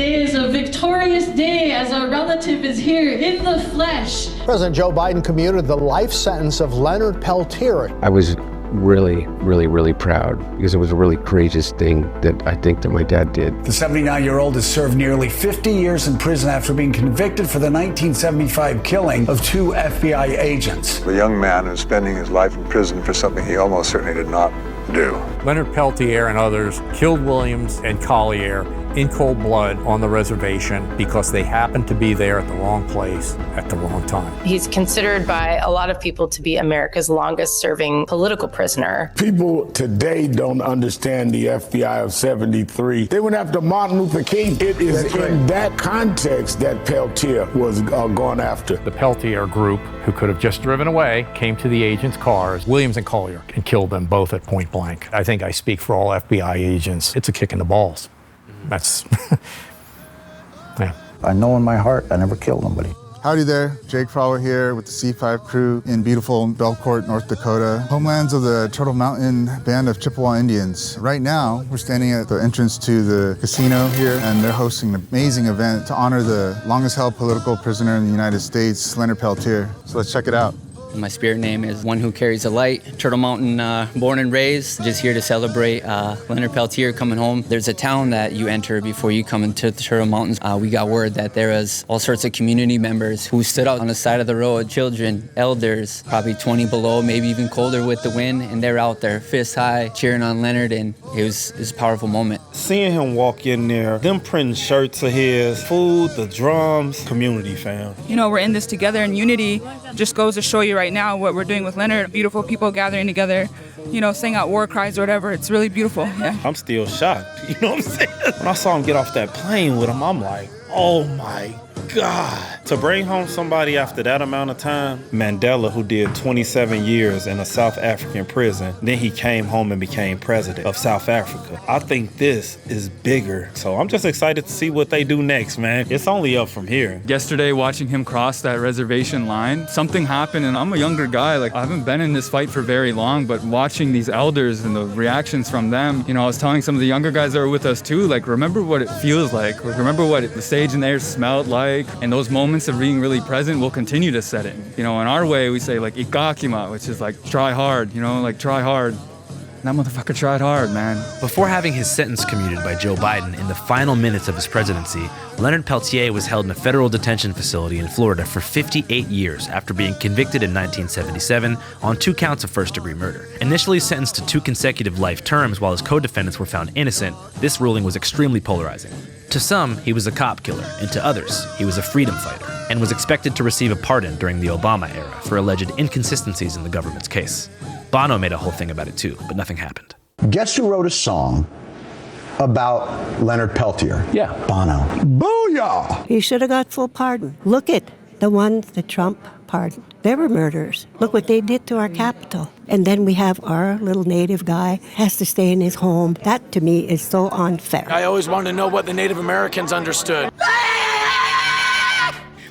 Today is a victorious day as our relative is here in the flesh. President Joe Biden commuted the life sentence of Leonard Peltier. I was really proud because it was a really courageous thing that I think that my dad did. The 79-year-old has served nearly 50 years in prison after being convicted for the 1975 killing of 2 FBI agents. A young man who's spending his life in prison for something he almost certainly did not do. Leonard Peltier and others killed Williams and Collier in cold blood on the reservation because they happened to be there at the wrong place at the wrong time. He's considered by a lot of people to be America's longest serving political prisoner. People today don't understand the FBI of 73. They went after Martin Luther King. It is in that context that Peltier was gone after. The Peltier group, who could have just driven away, came to the agents' cars, Williams and Collier, and killed them both at point blank. I think I speak for all FBI agents. It's a kick in the balls. That's, yeah. I know in my heart I never killed nobody. Howdy there, Jake Frawler here with the C5 crew in beautiful Belcourt, North Dakota, homelands of the Turtle Mountain Band of Chippewa Indians. Right now, we're standing at the entrance to the casino here, and they're hosting an amazing event to honor the longest held political prisoner in the United States, Leonard Peltier. So let's check it out. My spirit name is One Who Carries a Light. Turtle Mountain, born and raised. Just here to celebrate Leonard Peltier coming home. There's a town that you enter before you come into the Turtle Mountains. We got word that there was all sorts of community members who stood out on the side of the road. Children, elders, probably 20 below, maybe even colder with the wind. And they're out there, fist high, cheering on Leonard. And it was a powerful moment. Seeing him walk in there, them printing shirts of his, food, the drums, community, fam. You know, we're in this together in unity. Just goes to show you right now what we're doing with Leonard. Beautiful people gathering together, you know, saying out war cries or whatever. It's really beautiful, yeah. I'm still shocked, you know what I'm saying? When I saw him get off that plane with him, I'm like, oh my God. To bring home somebody after that amount of time, Mandela, who did 27 years in a South African prison, then he came home and became president of South Africa. I think this is bigger. So I'm just excited to see what they do next, man. It's only up from here. Yesterday, watching him cross that reservation line, something happened, and I'm a younger guy. Like, I haven't been in this fight for very long, but watching these elders and the reactions from them, you know, I was telling some of the younger guys that were with us too, like, remember what it feels like. Remember what the stage in there smelled like, and those moments of being really present will continue to set in. You know, in our way, we say, like, ikakima, which is like, try hard, you know, like, try hard. That motherfucker tried hard, man. Before having his sentence commuted by Joe Biden in the final minutes of his presidency, Leonard Peltier was held in a federal detention facility in Florida for 58 years after being convicted in 1977 on 2 counts of first-degree murder. Initially sentenced to 2 consecutive life terms while his co-defendants were found innocent, this ruling was extremely polarizing. To some, he was a cop killer, and to others, he was a freedom fighter, and was expected to receive a pardon during the Obama era for alleged inconsistencies in the government's case. Bono made a whole thing about it too, but nothing happened. Guess who wrote a song about Leonard Peltier? Yeah. Bono. Booyah! He should have got full pardon. Look at the ones that Trump pardoned. They were murderers. Look what they did to our capital. And then we have our little native guy has to stay in his home. That, to me, is so unfair. I always wanted to know what the Native Americans understood.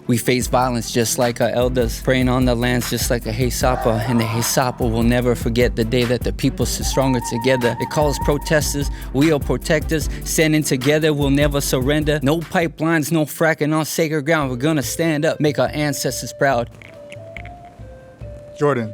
We face violence just like our elders, praying on the lands just like a Haysapa, and the Haysapa will never forget the day that the people stood stronger together. It calls protesters, we are protectors, standing together, we'll never surrender. No pipelines, no fracking on sacred ground, we're gonna stand up, make our ancestors proud. Jordan,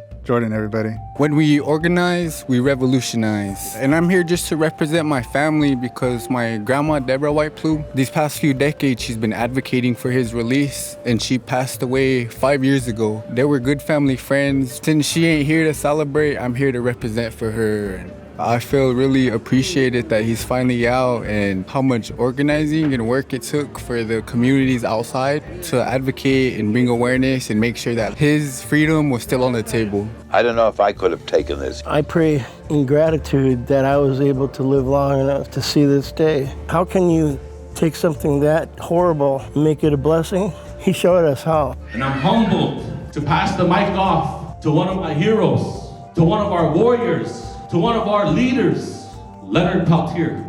everybody. When we organize, we revolutionize. And I'm here just to represent my family because my grandma, Deborah White Plume, these past few decades, she's been advocating for his release, and she passed away 5 years ago. They were good family friends. Since she ain't here to celebrate, I'm here to represent for her. I feel really appreciated that he's finally out, and how much organizing and work it took for the communities outside to advocate and bring awareness and make sure that his freedom was still on the table. I don't know if I could have taken this. I pray in gratitude that I was able to live long enough to see this day. How can you take something that horrible and make it a blessing? He showed us how. And I'm humbled to pass the mic off to one of my heroes, to one of our warriors, to one of our leaders, Leonard Peltier.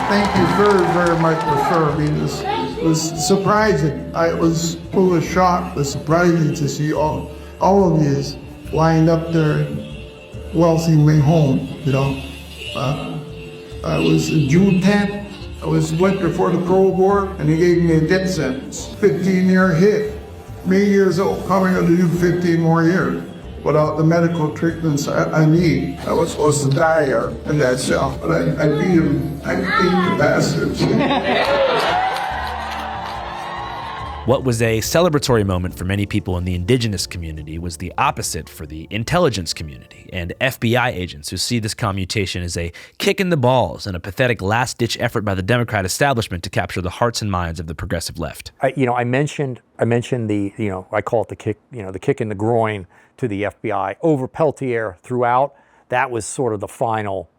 Thank you very, very much for serving. It was surprising. I was full of shock. It was surprising to see all of these lined up there, welcoming me home, you know. I was June 10th. I went before the Cold War, and he gave me a death sentence. 15-year hit. Me years old, probably going to do 15 more years without the medical treatments I need. I was supposed to die here in that cell, but I beat him. I beat the bastards. What was a celebratory moment for many people in the indigenous community was the opposite for the intelligence community and FBI agents who see this commutation as a kick in the balls and a pathetic last-ditch effort by the Democrat establishment to capture the hearts and minds of the progressive left. I mentioned the, I call it the kick, the kick in the groin to the FBI over Peltier throughout. That was sort of the final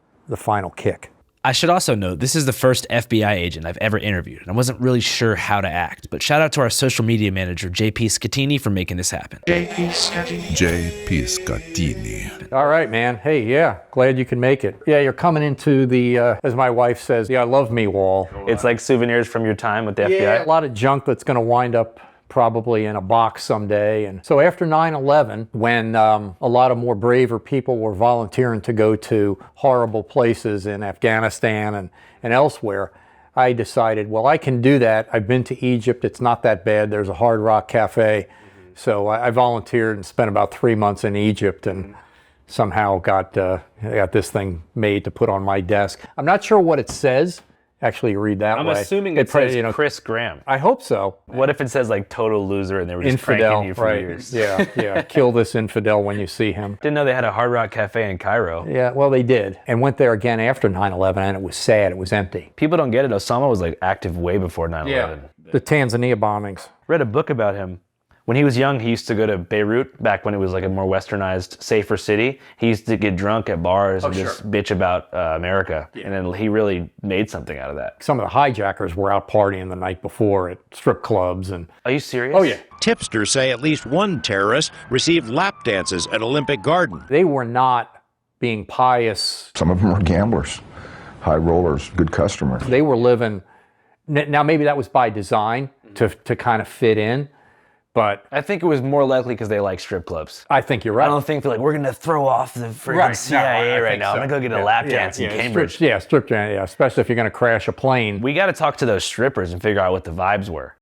kick. I should also note, this is the first FBI agent I've ever interviewed, and I wasn't really sure how to act, but shout out to our social media manager, JP Scatini, for making this happen. JP Scatini. All right, man. Hey, yeah, glad you can make it. Yeah, you're coming into the, as my wife says, the I love me wall. It's like souvenirs from your time with the FBI? Yeah, a lot of junk that's going to wind up probably in a box someday. And so after 9/11, when a lot of more braver people were volunteering to go to horrible places in Afghanistan and elsewhere, I decided, well, I can do that. I've been to Egypt. It's not that bad. There's a Hard Rock Cafe. So I volunteered and spent about 3 months in Egypt and somehow got this thing made to put on my desk. I'm not sure what it says. Actually, read that I'm way. assuming it says Chris Graham. I hope so. What if it says like total loser and they were just pranking you for years? Yeah. Kill this infidel when you see him. Didn't know they had a Hard Rock Cafe in Cairo. Yeah, well, they did. And went there again after 9/11, and it was sad. It was empty. People don't get it. Osama was like active way before 9/11. Yeah. The Tanzania bombings. Read a book about him. When he was young, he used to go to Beirut, back when it was like a more westernized, safer city. He used to get drunk at bars and just bitch about America. Yeah. And then he really made something out of that. Some of the hijackers were out partying the night before at strip clubs. And Are you serious? Oh, yeah. Tipsters say at least one terrorist received lap dances at Olympic Garden. They were not being pious. Some of them were gamblers, high rollers, good customers. They were living, now maybe that was by design to kind of fit in. But I think it was more likely because they like strip clubs. I think you're right. I don't think they're like, we're going to throw off the freaking CIA right now. So. I'm going to go get a lap dance in Cambridge. Strip dance, especially if you're going to crash a plane. We got to talk to those strippers and figure out what the vibes were.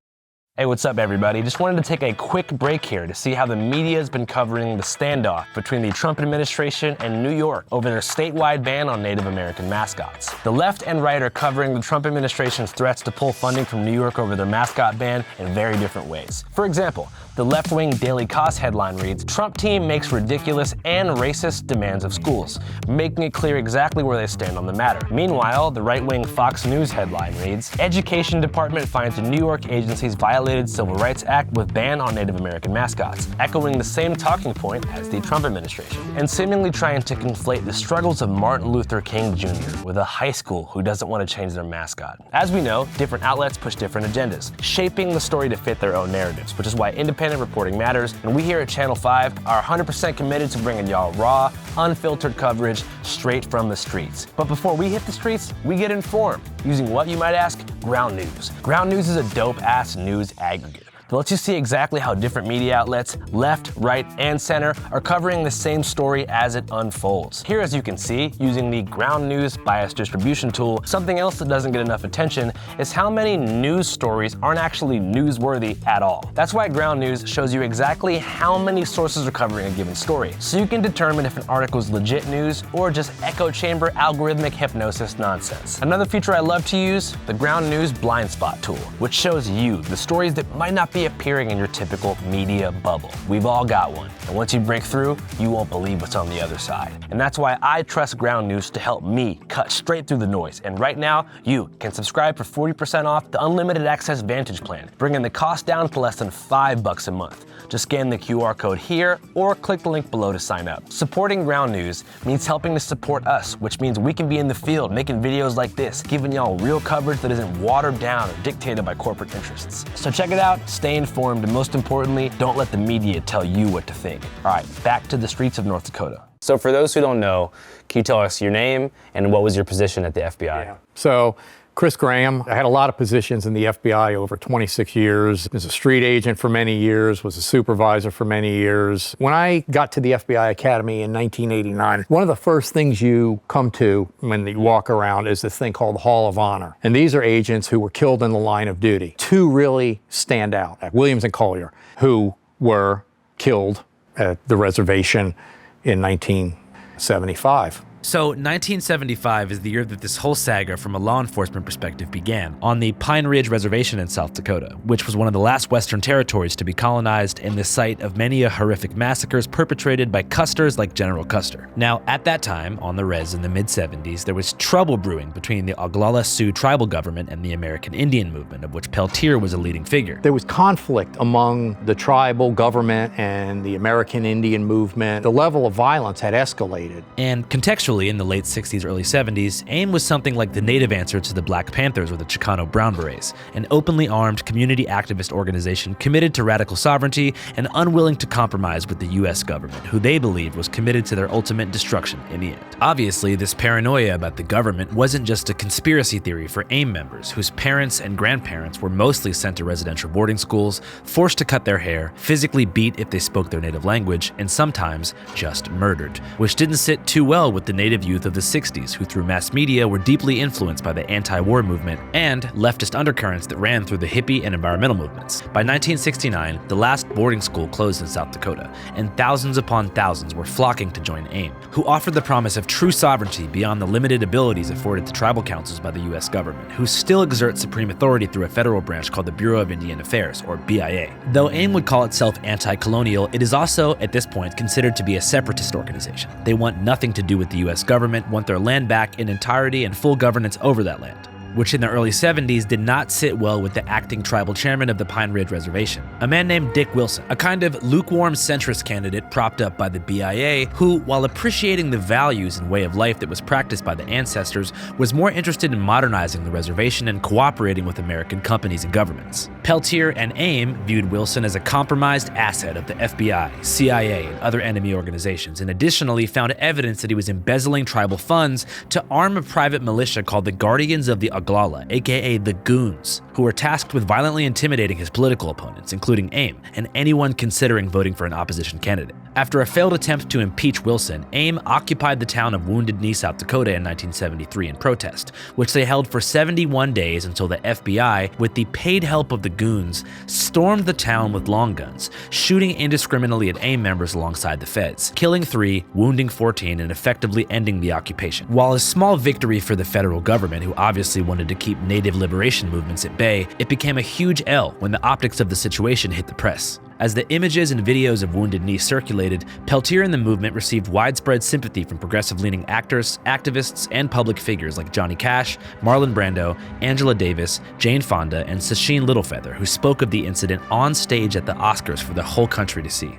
Hey, what's up, everybody? Just wanted to take a quick break here to see how the media has been covering the standoff between the Trump administration and New York over their statewide ban on Native American mascots. The left and right are covering the Trump administration's threats to pull funding from New York over their mascot ban in very different ways. For example, the left-wing Daily Kos headline reads, Trump team makes ridiculous and racist demands of schools, making it clear exactly where they stand on the matter. Meanwhile, the right-wing Fox News headline reads, Education Department finds New York agencies violated Civil Rights Act with ban on Native American mascots, echoing the same talking point as the Trump administration, and seemingly trying to conflate the struggles of Martin Luther King Jr. with a high school who doesn't want to change their mascot. As we know, different outlets push different agendas, shaping the story to fit their own narratives, which is why independent reporting matters, and we here at Channel 5 are 100% committed to bringing y'all raw, unfiltered coverage straight from the streets. But before we hit the streets, we get informed, using what, you might ask? Ground news. Ground news is a dope-ass news aggregator that lets you see exactly how different media outlets, left, right, and center, are covering the same story as it unfolds. Here, as you can see, using the Ground News Bias Distribution tool, something else that doesn't get enough attention is how many news stories aren't actually newsworthy at all. That's why Ground News shows you exactly how many sources are covering a given story, so you can determine if an article is legit news or just echo chamber algorithmic hypnosis nonsense. Another feature I love to use, the Ground News Blind Spot tool, which shows you the stories that might not be appearing in your typical media bubble. We've all got one, and once you break through, you won't believe what's on the other side. And that's why I trust Ground News to help me cut straight through the noise. And right now, you can subscribe for 40% off the Unlimited Access Vantage plan, bringing the cost down to less than $5 a month. Just scan the QR code here or click the link below to sign up. Supporting Ground News means helping to support us, which means we can be in the field making videos like this, giving y'all real coverage that isn't watered down or dictated by corporate interests. So check it out, stay informed, and most importantly, don't let the media tell you what to think. All right, back to the streets of North Dakota. So for those who don't know, can you tell us your name and what was your position at the FBI? Yeah. So Chris Graham. I had a lot of positions in the FBI over 26 years. Was a street agent for many years, was a supervisor for many years. When I got to the FBI Academy in 1989, one of the first things you come to when you walk around is this thing called the Hall of Honor. And these are agents who were killed in the line of duty. Two really stand out, Williams and Collier, who were killed at the reservation in 1975. So 1975 is the year that this whole saga from a law enforcement perspective began on the Pine Ridge Reservation in South Dakota, which was one of the last Western territories to be colonized and the site of many horrific massacres perpetrated by Custers like General Custer. Now, at that time, on the res in the mid-70s, there was trouble brewing between the Oglala Sioux tribal government and the American Indian movement, of which Peltier was a leading figure. There was conflict among the tribal government and the American Indian movement. The level of violence had escalated. And contextually, in the late 60s, early 70s, AIM was something like the native answer to the Black Panthers or the Chicano Brown Berets, an openly armed community activist organization committed to radical sovereignty and unwilling to compromise with the US government, who they believed was committed to their ultimate destruction in the end. Obviously, this paranoia about the government wasn't just a conspiracy theory for AIM members, whose parents and grandparents were mostly sent to residential boarding schools, forced to cut their hair, physically beat if they spoke their native language, and sometimes just murdered, which didn't sit too well with the native youth of the 60s, who through mass media were deeply influenced by the anti-war movement and leftist undercurrents that ran through the hippie and environmental movements. By 1969, the last boarding school closed in South Dakota, and thousands upon thousands were flocking to join AIM, who offered the promise of true sovereignty beyond the limited abilities afforded to tribal councils by the US government, who still exert supreme authority through a federal branch called the Bureau of Indian Affairs, or BIA. Though AIM would call itself anti-colonial, it is also, at this point, considered to be a separatist organization. They want nothing to do with the US government, want their land back in entirety and full governance over that land, which in the early 70s did not sit well with the acting tribal chairman of the Pine Ridge Reservation, a man named Dick Wilson, a kind of lukewarm centrist candidate propped up by the BIA, who, while appreciating the values and way of life that was practiced by the ancestors, was more interested in modernizing the reservation and cooperating with American companies and governments. Peltier and AIM viewed Wilson as a compromised asset of the FBI, CIA, and other enemy organizations, and additionally found evidence that he was embezzling tribal funds to arm a private militia called the Guardians of the Oglala, aka the Goons, who were tasked with violently intimidating his political opponents, including AIM, and anyone considering voting for an opposition candidate. After a failed attempt to impeach Wilson, AIM occupied the town of Wounded Knee, South Dakota in 1973 in protest, which they held for 71 days until the FBI, with the paid help of the Goons, stormed the town with long guns, shooting indiscriminately at AIM members alongside the feds, killing 3, wounding 14, and effectively ending the occupation. While a small victory for the federal government, who obviously wanted to keep native liberation movements at bay, it became a huge L when the optics of the situation hit the press. As the images and videos of Wounded Knee circulated, Peltier and the movement received widespread sympathy from progressive-leaning actors, activists, and public figures like Johnny Cash, Marlon Brando, Angela Davis, Jane Fonda, and Sacheen Littlefeather, who spoke of the incident on stage at the Oscars for the whole country to see.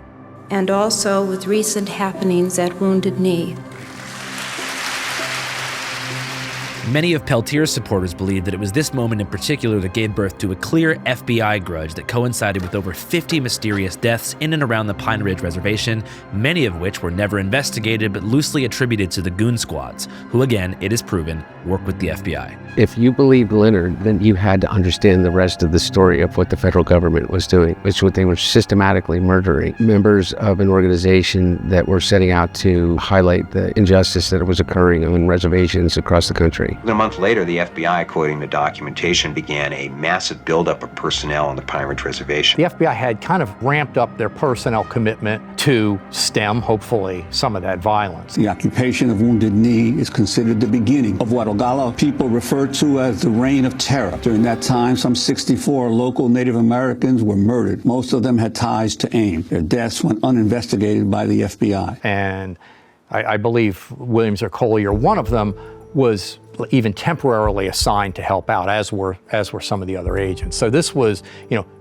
And also with recent happenings at Wounded Knee. Many of Peltier's supporters believed that it was this moment in particular that gave birth to a clear FBI grudge that coincided with over 50 mysterious deaths in and around the Pine Ridge Reservation, many of which were never investigated but loosely attributed to the Goon Squads, who again, it is proven, work with the FBI. If you believed Leonard, then you had to understand the rest of the story of what the federal government was doing, which was they were systematically murdering members of an organization that were setting out to highlight the injustice that was occurring on reservations across the country. A month later, the FBI, quoting the documentation, began a massive buildup of personnel on the Pine Ridge Reservation. The FBI had kind of ramped up their personnel commitment to stem, hopefully, some of that violence. The occupation of Wounded Knee is considered the beginning of what Oglala people refer to as the Reign of Terror. During that time, some 64 local Native Americans were murdered. Most of them had ties to AIM. Their deaths went uninvestigated by the FBI. And I believe Williams or Collier, one of them, was even temporarily assigned to help out, as were some of the other agents. So this was,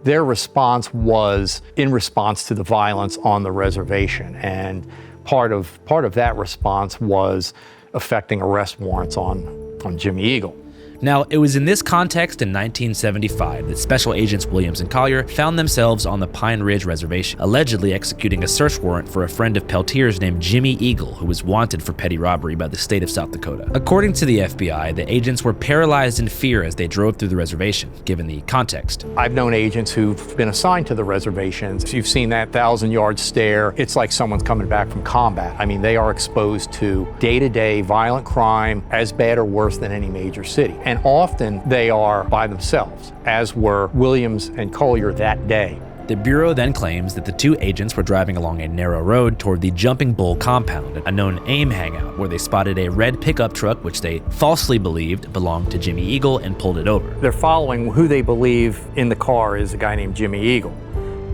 their response was in response to the violence on the reservation, and part of that response was effecting arrest warrants on Jimmy Eagle. Now, it was in this context in 1975 that Special Agents Williams and Collier found themselves on the Pine Ridge Reservation, allegedly executing a search warrant for a friend of Peltier's named Jimmy Eagle, who was wanted for petty robbery by the state of South Dakota. According to the FBI, the agents were paralyzed in fear as they drove through the reservation, given the context. I've known agents who've been assigned to the reservations. You've seen that 1,000-yard stare. It's like someone's coming back from combat. I mean, they are exposed to day-to-day violent crime as bad or worse than any major city. And often they are by themselves, as were Williams and Collier that day. The Bureau then claims that the two agents were driving along a narrow road toward the Jumping Bull compound, a known AIM hangout, where they spotted a red pickup truck which they falsely believed belonged to Jimmy Eagle and pulled it over. They're following who they believe in the car is a guy named Jimmy Eagle.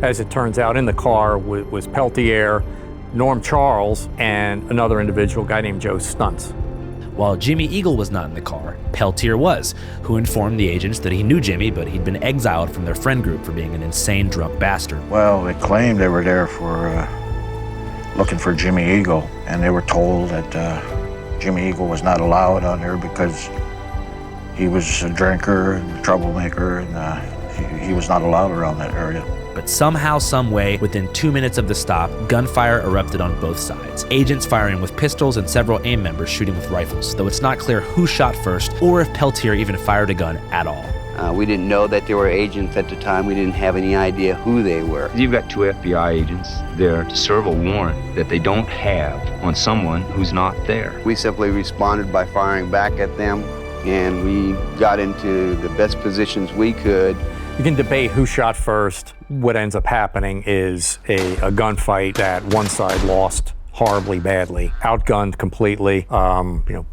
As it turns out, in the car was Peltier, Norm Charles, and another individual, a guy named Joe Stuntz. While Jimmy Eagle was not in the car, Peltier was, who informed the agents that he knew Jimmy, but he'd been exiled from their friend group for being an insane drunk bastard. Well, they claimed they were there for looking for Jimmy Eagle, and they were told that Jimmy Eagle was not allowed on there because he was a drinker and a troublemaker, and he was not allowed around that area. But somehow, someway, within 2 minutes of the stop, gunfire erupted on both sides. Agents firing with pistols and several AIM members shooting with rifles, though it's not clear who shot first or if Peltier even fired a gun at all. We didn't know that they were agents at the time. We didn't have any idea who they were. You've got two FBI agents there to serve a warrant that they don't have on someone who's not there. We simply responded by firing back at them, and we got into the best positions we could. You can debate who shot first. What ends up happening is a gunfight that one side lost horribly badly, outgunned completely.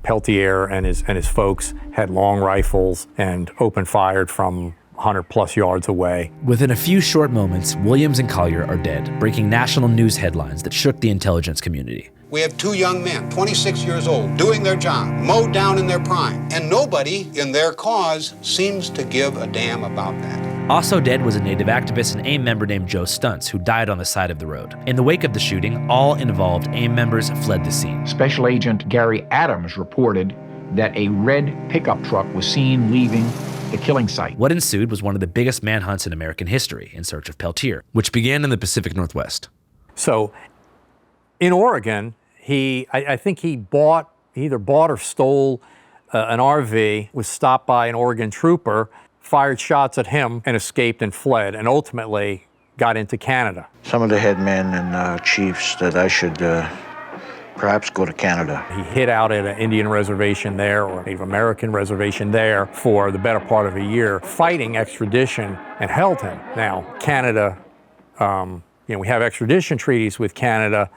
Peltier and his folks had long rifles and opened fired from 100+ yards away. Within a few short moments, Williams and Collier are dead, breaking national news headlines that shook the intelligence community. We have two young men, 26 years old, doing their job, mowed down in their prime, and nobody in their cause seems to give a damn about that. Also dead was a Native activist and AIM member named Joe Stuntz, who died on the side of the road. In the wake of the shooting, all involved AIM members fled the scene. Special Agent Gary Adams reported that a red pickup truck was seen leaving the killing site. What ensued was one of the biggest manhunts in American history in search of Peltier, which began in the Pacific Northwest. So, in Oregon, I think he either bought or stole an RV, was stopped by an Oregon trooper, fired shots at him, and escaped and fled, and ultimately got into Canada. Some of the head men and chiefs that I should perhaps go to Canada. He hid out at an Indian reservation there, or Native American reservation there, for the better part of a year, fighting extradition, and held him. Now, Canada, we have extradition treaties with Canada,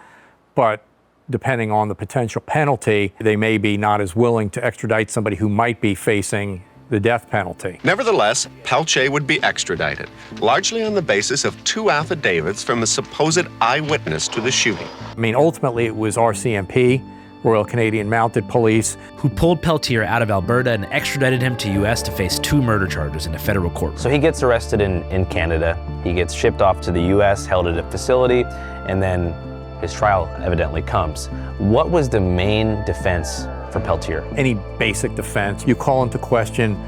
but depending on the potential penalty, they may be not as willing to extradite somebody who might be facing the death penalty. Nevertheless, Peltier would be extradited, largely on the basis of two affidavits from a supposed eyewitness to the shooting. I mean, ultimately it was RCMP, Royal Canadian Mounted Police, who pulled Peltier out of Alberta and extradited him to U.S. to face 2 murder charges in a federal court. So he gets arrested in Canada, he gets shipped off to the U.S., held at a facility, and then his trial evidently comes. What was the main defense for Peltier? Any basic defense. You call into question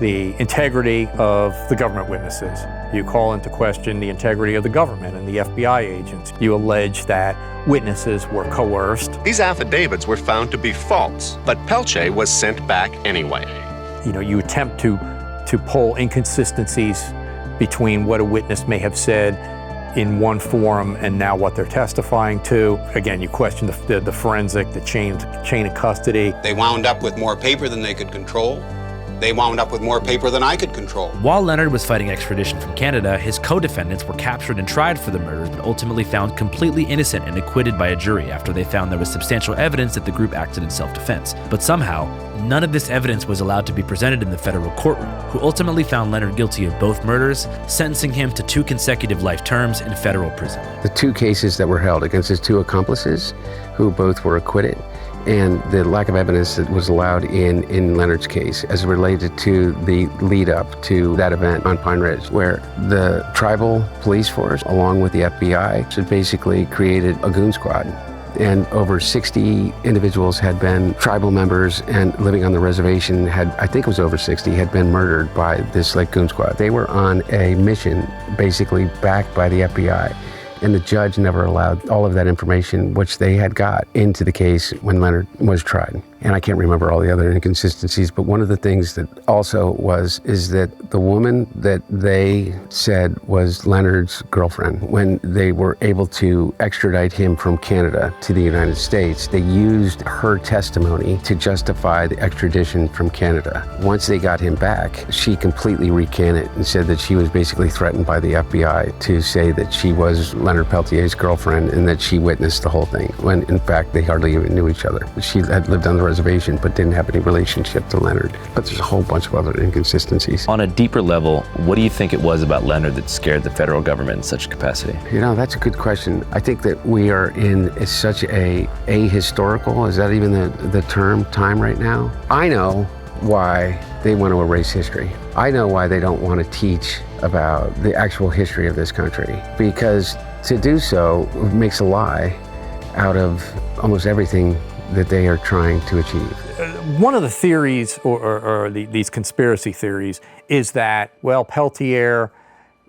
the integrity of the government witnesses. You call into question the integrity of the government and the FBI agents. You allege that witnesses were coerced. These affidavits were found to be false, but Peltier was sent back anyway. You attempt to pull inconsistencies between what a witness may have said in one forum and now what they're testifying to. Again, you question the forensic, the chain of custody. They wound up with more paper than they could control. They wound up with more paper than I could control. While Leonard was fighting extradition from Canada, his co-defendants were captured and tried for the murders, but ultimately found completely innocent and acquitted by a jury after they found there was substantial evidence that the group acted in self-defense. But somehow, none of this evidence was allowed to be presented in the federal courtroom, who ultimately found Leonard guilty of both murders, sentencing him to 2 consecutive life terms in federal prison. The 2 cases that were held against his 2 accomplices, who both were acquitted, and the lack of evidence that was allowed in Leonard's case as related to the lead up to that event on Pine Ridge, where the tribal police force, along with the FBI, had basically created a goon squad and over 60 individuals had been tribal members and living on the reservation I think it was over 60, had been murdered by this like goon squad. They were on a mission basically backed by the FBI. And the judge never allowed all of that information, which they had got, into the case when Leonard was tried. And I can't remember all the other inconsistencies, but one of the things that also is that the woman that they said was Leonard's girlfriend, when they were able to extradite him from Canada to the United States, they used her testimony to justify the extradition from Canada. Once they got him back, she completely recanted and said that she was basically threatened by the FBI to say that she was Leonard Peltier's girlfriend and that she witnessed the whole thing, when in fact they hardly even knew each other. She had lived on the reservation but didn't have any relationship to Leonard. But there's a whole bunch of other inconsistencies. On a deeper level, what do you think it was about Leonard that scared the federal government in such a capacity? You know, that's a good question. I think that we are in such a ahistorical, is that even the term, time right now? I know why they want to erase history. I know why they don't want to teach about the actual history of this country, because to do so makes a lie out of almost everything that they are trying to achieve. One of the theories, or these conspiracy theories, is that, well, Peltier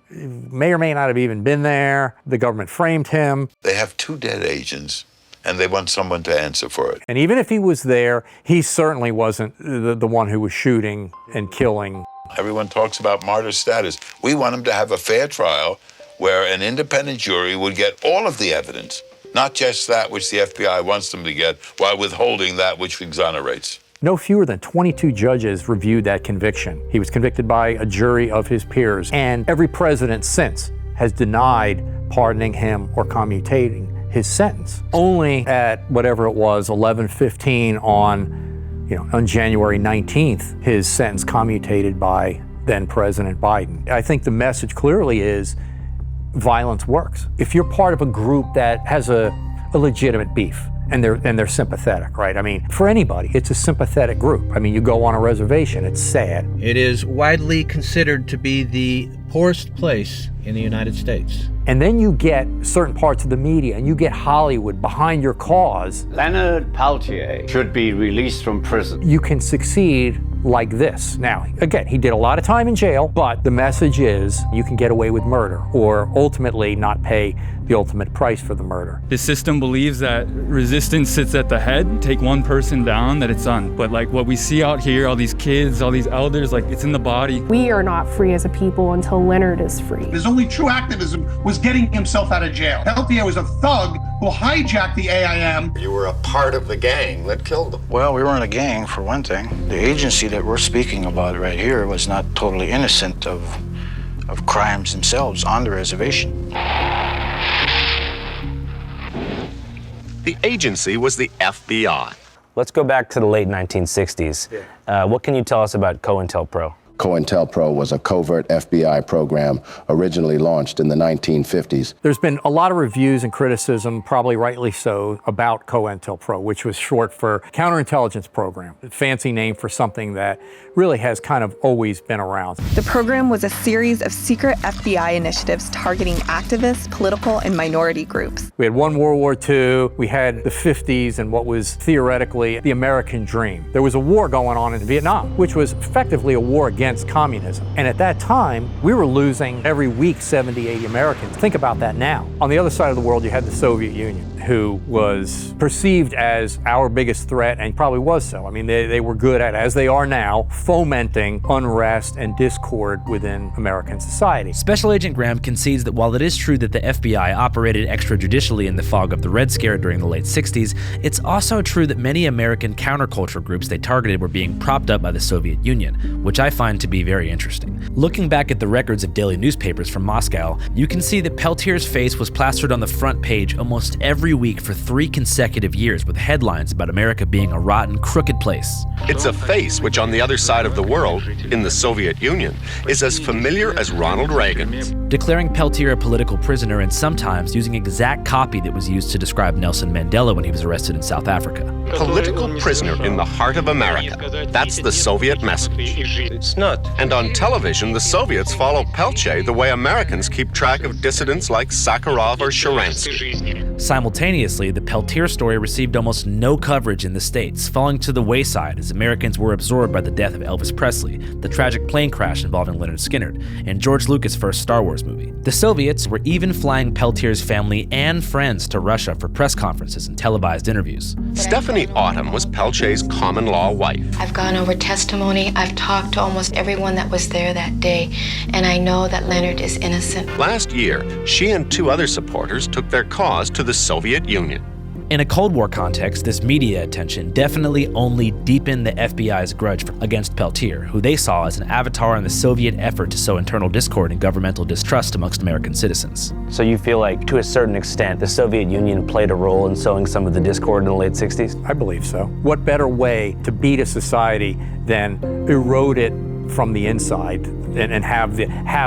may or may not have even been there. The government framed him. They have 2 dead agents, and they want someone to answer for it. And even if he was there, he certainly wasn't the one who was shooting and killing. Everyone talks about martyr status. We want him to have a fair trial where an independent jury would get all of the evidence, not just that which the FBI wants them to get, while withholding that which exonerates. No fewer than 22 judges reviewed that conviction. He was convicted by a jury of his peers, and every president since has denied pardoning him or commutating his sentence. Only at whatever it was, 11/15 on January 19th, his sentence commutated by then President Biden. I think the message clearly is violence works. If you're part of a group that has a legitimate beef and they're sympathetic, right? I mean, for anybody, it's a sympathetic group. I mean, you go on a reservation, it's sad. It is widely considered to be the poorest place in the United States. And then you get certain parts of the media and you get Hollywood behind your cause. Leonard Peltier should be released from prison. You can succeed like this. Now, again, he did a lot of time in jail, but the message is you can get away with murder or ultimately not pay the ultimate price for the murder. The system believes that resistance sits at the head, take one person down, that it's done. But like what we see out here, all these kids, all these elders, like it's in the body. We are not free as a people until Leonard is free. His only true activism was getting himself out of jail. Peltier was a thug who hijacked the AIM. You were a part of the gang that killed him. Well, we weren't a gang, for one thing. The agency that we're speaking about right here was not totally innocent of crimes themselves on the reservation. The agency was the FBI. Let's go back to the late 1960s. What can you tell us about COINTELPRO? COINTELPRO was a covert FBI program originally launched in the 1950s. There's been a lot of reviews and criticism, probably rightly so, about COINTELPRO, which was short for Counterintelligence Program, a fancy name for something that really has kind of always been around. The program was a series of secret FBI initiatives targeting activists, political, and minority groups. We had one World War II, we had the 50s and what was theoretically the American dream. There was a war going on in Vietnam, which was effectively a war against communism. And at that time, we were losing every week 70, 80 Americans. Think about that now. On the other side of the world, you had the Soviet Union, who was perceived as our biggest threat, and probably was so. I mean, they were good at, as they are now, fomenting unrest and discord within American society. Special Agent Graham concedes that while it is true that the FBI operated extrajudicially in the fog of the Red Scare during the late 60s, it's also true that many American counterculture groups they targeted were being propped up by the Soviet Union, which I find to be very interesting. Looking back at the records of daily newspapers from Moscow, you can see that Peltier's face was plastered on the front page almost every week for 3 consecutive years with headlines about America being a rotten, crooked place. It's a face which on the other side of the world, in the Soviet Union, is as familiar as Ronald Reagan's. Declaring Peltier a political prisoner and sometimes using exact copy that was used to describe Nelson Mandela when he was arrested in South Africa. Political prisoner in the heart of America. That's the Soviet message. not. And on television, the Soviets follow Peltier the way Americans keep track of dissidents like Sakharov or Sharansky. Simultaneously, the Peltier story received almost no coverage in the States, falling to the wayside as Americans were absorbed by the death of Elvis Presley, the tragic plane crash involving Leonard Skinner, and George Lucas' first Star Wars movie. The Soviets were even flying Peltier's family and friends to Russia for press conferences and televised interviews. Stephanie Autumn was Peltier's common-law wife. I've gone over testimony. I've talked to almost everyone that was there that day, and I know that Leonard is innocent. Last year, she and 2 other supporters took their cause to the Soviet Union. In a Cold War context, this media attention definitely only deepened the FBI's grudge against Peltier, who they saw as an avatar in the Soviet effort to sow internal discord and governmental distrust amongst American citizens. So you feel like, to a certain extent, the Soviet Union played a role in sowing some of the discord in the late 60s? I believe so. What better way to beat a society than erode it from the inside and have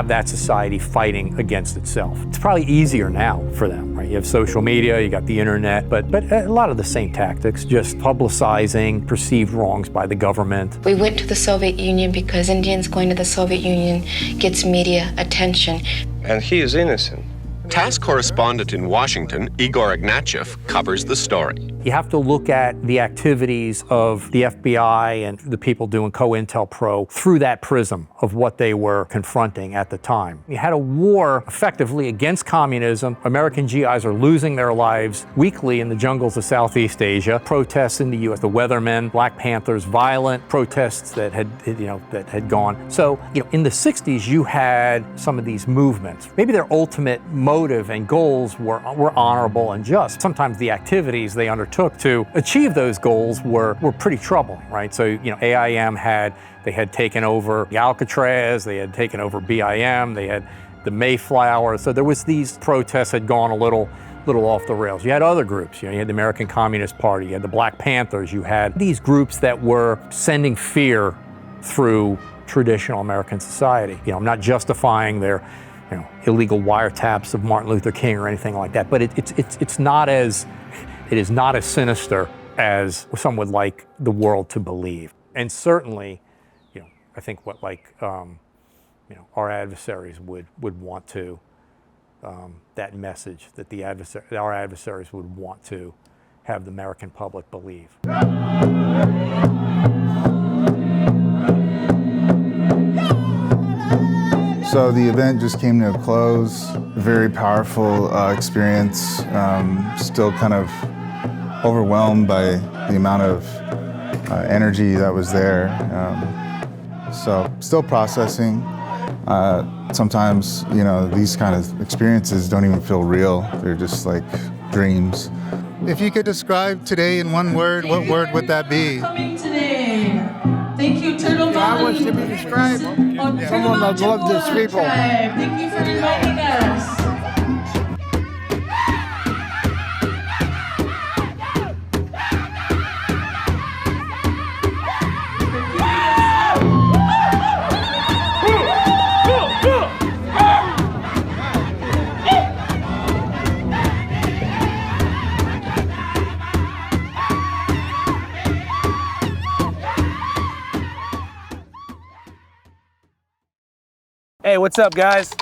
that society fighting against itself? It's probably easier now for them, right? You have social media, you got the internet, but a lot of the same tactics, just publicizing perceived wrongs by the government. We went to the Soviet Union because Indians going to the Soviet Union gets media attention. And he is innocent. TASS correspondent in Washington, Igor Ignatieff, covers the story. You have to look at the activities of the FBI and the people doing COINTELPRO through that prism of what they were confronting at the time. You had a war effectively against communism. American GIs are losing their lives weekly in the jungles of Southeast Asia. Protests in the U.S., the Weathermen, Black Panthers, violent protests that had gone. So, in the 60s, you had some of these movements. Maybe their ultimate motive and goals were honorable and just. Sometimes the activities they undertook to achieve those goals were pretty troubling, right? So, AIM had taken over Alcatraz, they had taken over BIM, they had the Mayflower. So there was these protests had gone a little off the rails. You had other groups, you had the American Communist Party, you had the Black Panthers, you had these groups that were sending fear through traditional American society. I'm not justifying their illegal wiretaps of Martin Luther King or anything like that, but it is not as sinister as some would like the world to believe. And certainly, I think what our adversaries would want to, that message that our adversaries would want to have the American public believe. So the event just came to a close. Very powerful experience. Still kind of overwhelmed by the amount of energy that was there. So still processing. Sometimes, these kind of experiences don't even feel real. They're just like dreams. If you could describe today in one word, what word would that be? Coming today. Thank you, Turtle Mountain. I want to be described. Someone that loves these people. Thank you for inviting us. Hey, what's up, guys?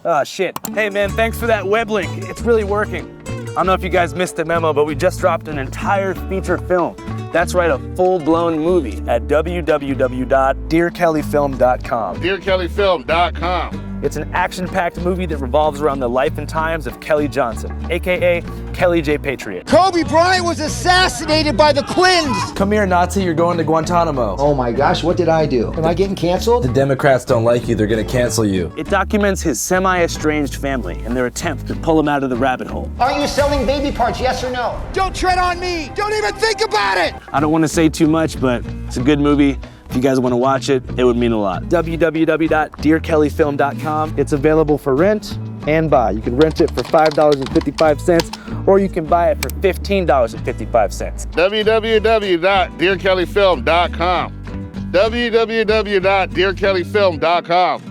Oh, shit. Hey, man, thanks for that web link. It's really working. I don't know if you guys missed the memo, but we just dropped an entire feature film. That's right, a full-blown movie at www.dearkellyfilm.com. DearKellyFilm.com. It's an action-packed movie that revolves around the life and times of Kelly Johnson, AKA Kelly J. Patriot. Kobe Bryant was assassinated by the Quins. Come here, Nazi, you're going to Guantanamo. Oh my gosh, what did I do? Am I getting canceled? The Democrats don't like you, they're gonna cancel you. It documents his semi-estranged family and their attempt to pull him out of the rabbit hole. Are you selling baby parts, yes or no? Don't tread on me! Don't even think about it! I don't want to say too much, but it's a good movie. If you guys want to watch it, it would mean a lot. www.dearkellyfilm.com. It's available for rent and buy. You can rent it for $5.55, or you can buy it for $15.55. www.dearkellyfilm.com. www.dearkellyfilm.com.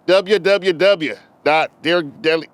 www.dearkelly